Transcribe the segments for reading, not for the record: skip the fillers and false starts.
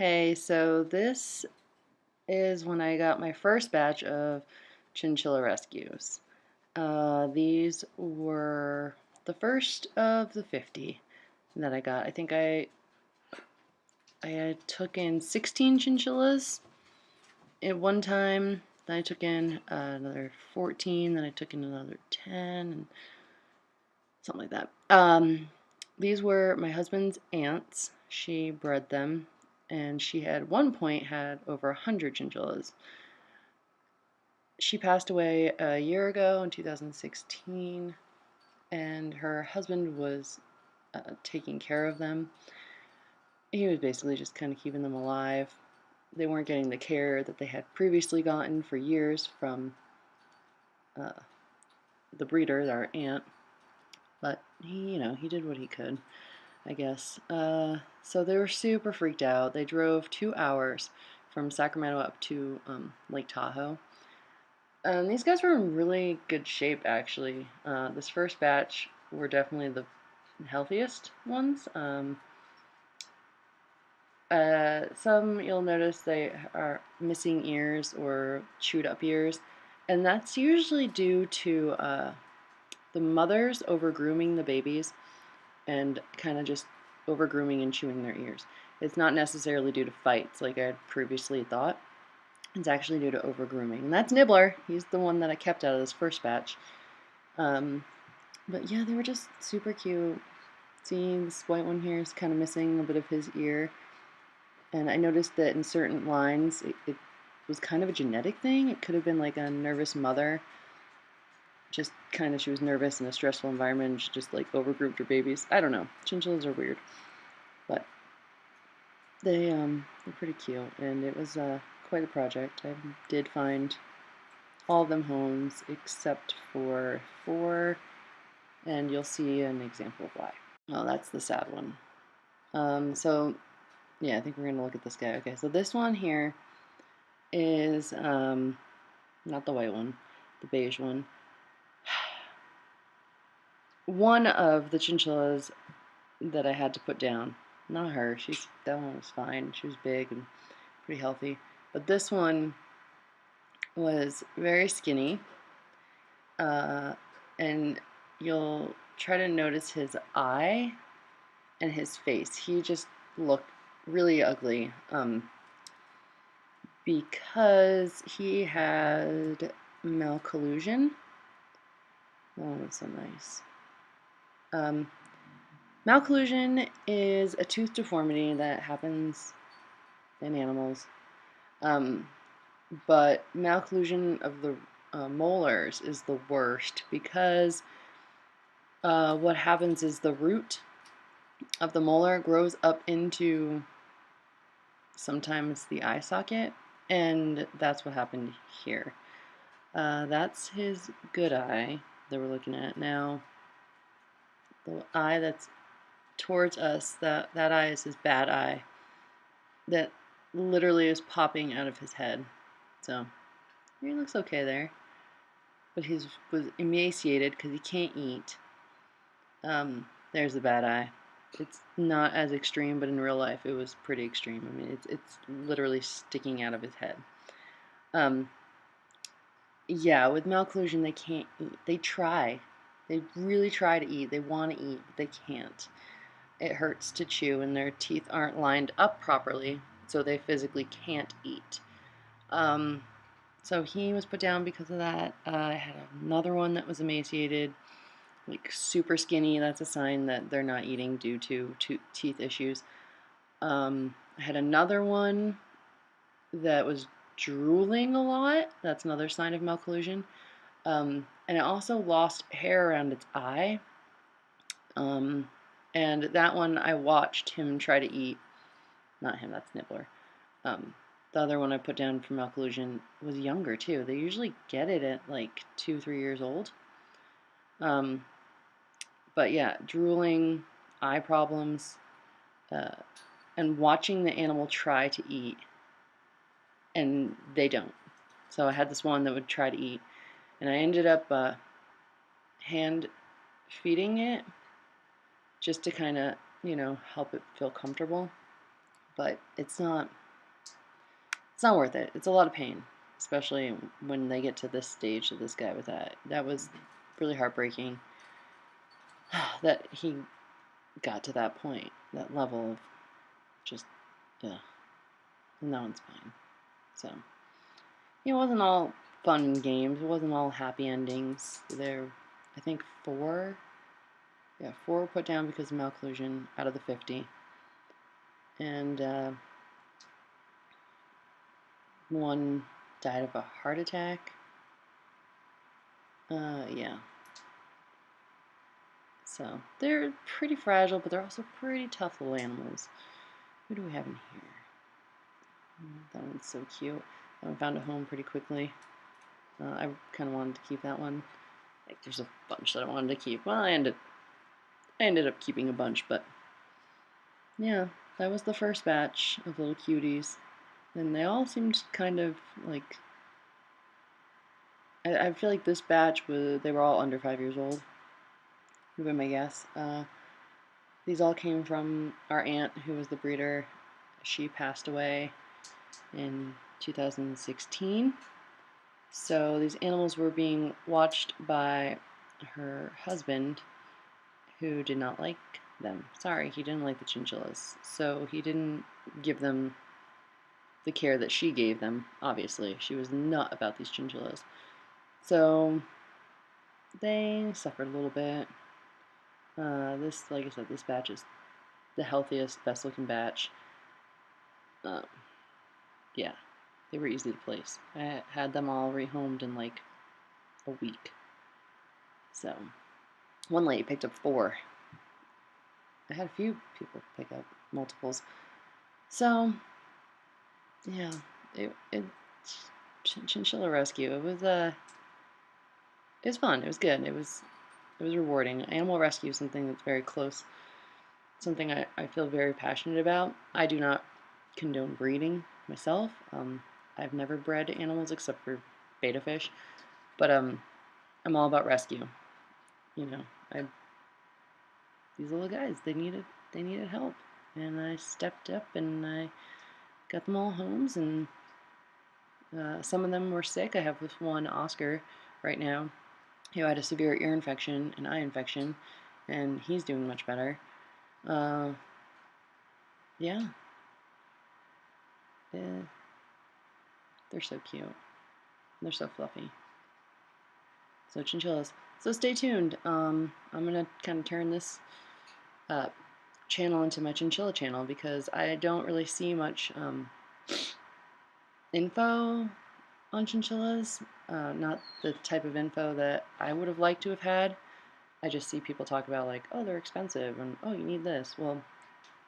Hey, so this is when I got my first batch of Chinchilla Rescues. These were the first of the 50 that I got. I think I took in 16 chinchillas at one time. Then I took in another 14. Then I took in another 10, and something like that. These were my husband's aunts. She bred them, and she had one point had over 100 chinchillas. She passed away a year ago in 2016, and her husband was taking care of them. He was basically just kind of keeping them alive. They weren't getting the care that they had previously gotten for years from uh, the breeder, our aunt, but he did what he could, I guess. So they were super freaked out. They drove 2 hours from Sacramento up to Lake Tahoe. These guys were in really good shape, actually. This first batch were definitely the healthiest ones. Some you'll notice they are missing ears or chewed up ears, and that's usually due to the mothers over grooming the babies and kind of just over grooming and chewing their ears. It's not necessarily due to fights like I had previously thought. It's actually due to over grooming. And that's Nibbler. He's the one that I kept out of this first batch. Um, but yeah, they were just super cute. See, this white one here is kind of missing a bit of his ear. And I noticed that in certain lines, it was kind of a genetic thing. It could have been like a nervous mother. Just kind of, she was nervous in a stressful environment and she just like overgrouped her babies. I don't know. Chinchillas are weird. But they're pretty cute. And it was quite a project. I did find all of them homes except for 4, and you'll see an example of why. Oh, that's the sad one. So yeah, I think we're gonna look at this guy. Okay, so this one here is not the white one, the beige one. One of the chinchillas that I had to put down. Not her. That one was fine. She was big and pretty healthy. But this one was very skinny. And you'll try to notice his eye and his face. He just looked really ugly because he had malcollusion. Oh, that's so nice. Malcollusion is a tooth deformity that happens in animals, but malcollusion of the molars is the worst because what happens is the root of the molar grows up into sometimes the eye socket, and that's what happened here. That's his good eye that we're looking at now. The eye that's towards us, that eye is his bad eye that literally is popping out of his head. So he looks okay there, but he was emaciated because he can't eat. There's the bad eye. It's not as extreme, but in real life it was pretty extreme. I mean, it's literally sticking out of his head. Yeah, with malclusion they can't eat. They try. They really try to eat. They want to eat, but they can't. It hurts to chew, and their teeth aren't lined up properly, so they physically can't eat. So he was put down because of that. I had another one that was emaciated, like super skinny. That's a sign that they're not eating due to teeth issues. I had another one that was drooling a lot. That's another sign of malcollusion. And it also lost hair around its eye. And that one I watched him try to eat. Not him, that's Nibbler. The other one I put down for malcollusion was younger too. They usually get it at like 2-3 years old. But yeah, drooling, eye problems, and watching the animal try to eat, and they don't. So I had this one that would try to eat, and I ended up hand feeding it just to kind of, help it feel comfortable. but it's not worth it. It's a lot of pain, especially when they get to this stage that this guy was at. That was really heartbreaking that he got to that point, that level of just, yeah, no one's fine. So, it wasn't all fun and games. It wasn't all happy endings. There, I think four were put down because of malocclusion out of the 50. And one died of a heart attack. Yeah. So, they're pretty fragile, but they're also pretty tough little animals. Who do we have in here? That one's so cute. That one found a home pretty quickly. I kind of wanted to keep that one. Like, there's a bunch that I wanted to keep. Well, I ended up keeping a bunch, but yeah, that was the first batch of little cuties. And they all seemed kind of like, I feel like this batch they were all under 5 years old, would be my guess. These all came from our aunt who was the breeder. She passed away in 2016. So these animals were being watched by her husband, who did not like them. Sorry, he didn't like the chinchillas. So he didn't give them the care that she gave them, obviously. She was not about these chinchillas. So they suffered a little bit. Like I said, this batch is the healthiest, best looking batch. Yeah, they were easy to place. I had them all rehomed in like a week. So one lady picked up 4. I had a few people pick up multiples. So yeah, Chinchilla Rescue. It was fun. It was good. It was rewarding. Animal rescue is something that's very close. Something I feel very passionate about. I do not condone breeding myself. I've never bred animals except for betta fish, but I'm all about rescue. You know, these little guys, they needed help, and I stepped up and I got them all homes, and some of them were sick. I have this one, Oscar, right now, who had a severe ear infection and eye infection, and he's doing much better. Yeah, they're so cute. They're so fluffy. So chinchillas. So stay tuned. I'm gonna kind of turn this channel into my chinchilla channel because I don't really see much info on chinchillas. Not the type of info that I would have liked to have had. I just see people talk about like, oh, they're expensive, and oh, you need this. Well,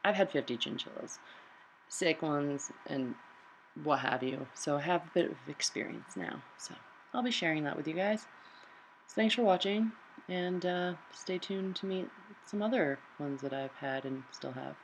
I've had 50 chinchillas, sick ones, and what have you. So I have a bit of experience now. So I'll be sharing that with you guys. So thanks for watching, and stay tuned to meet some other ones that I've had and still have.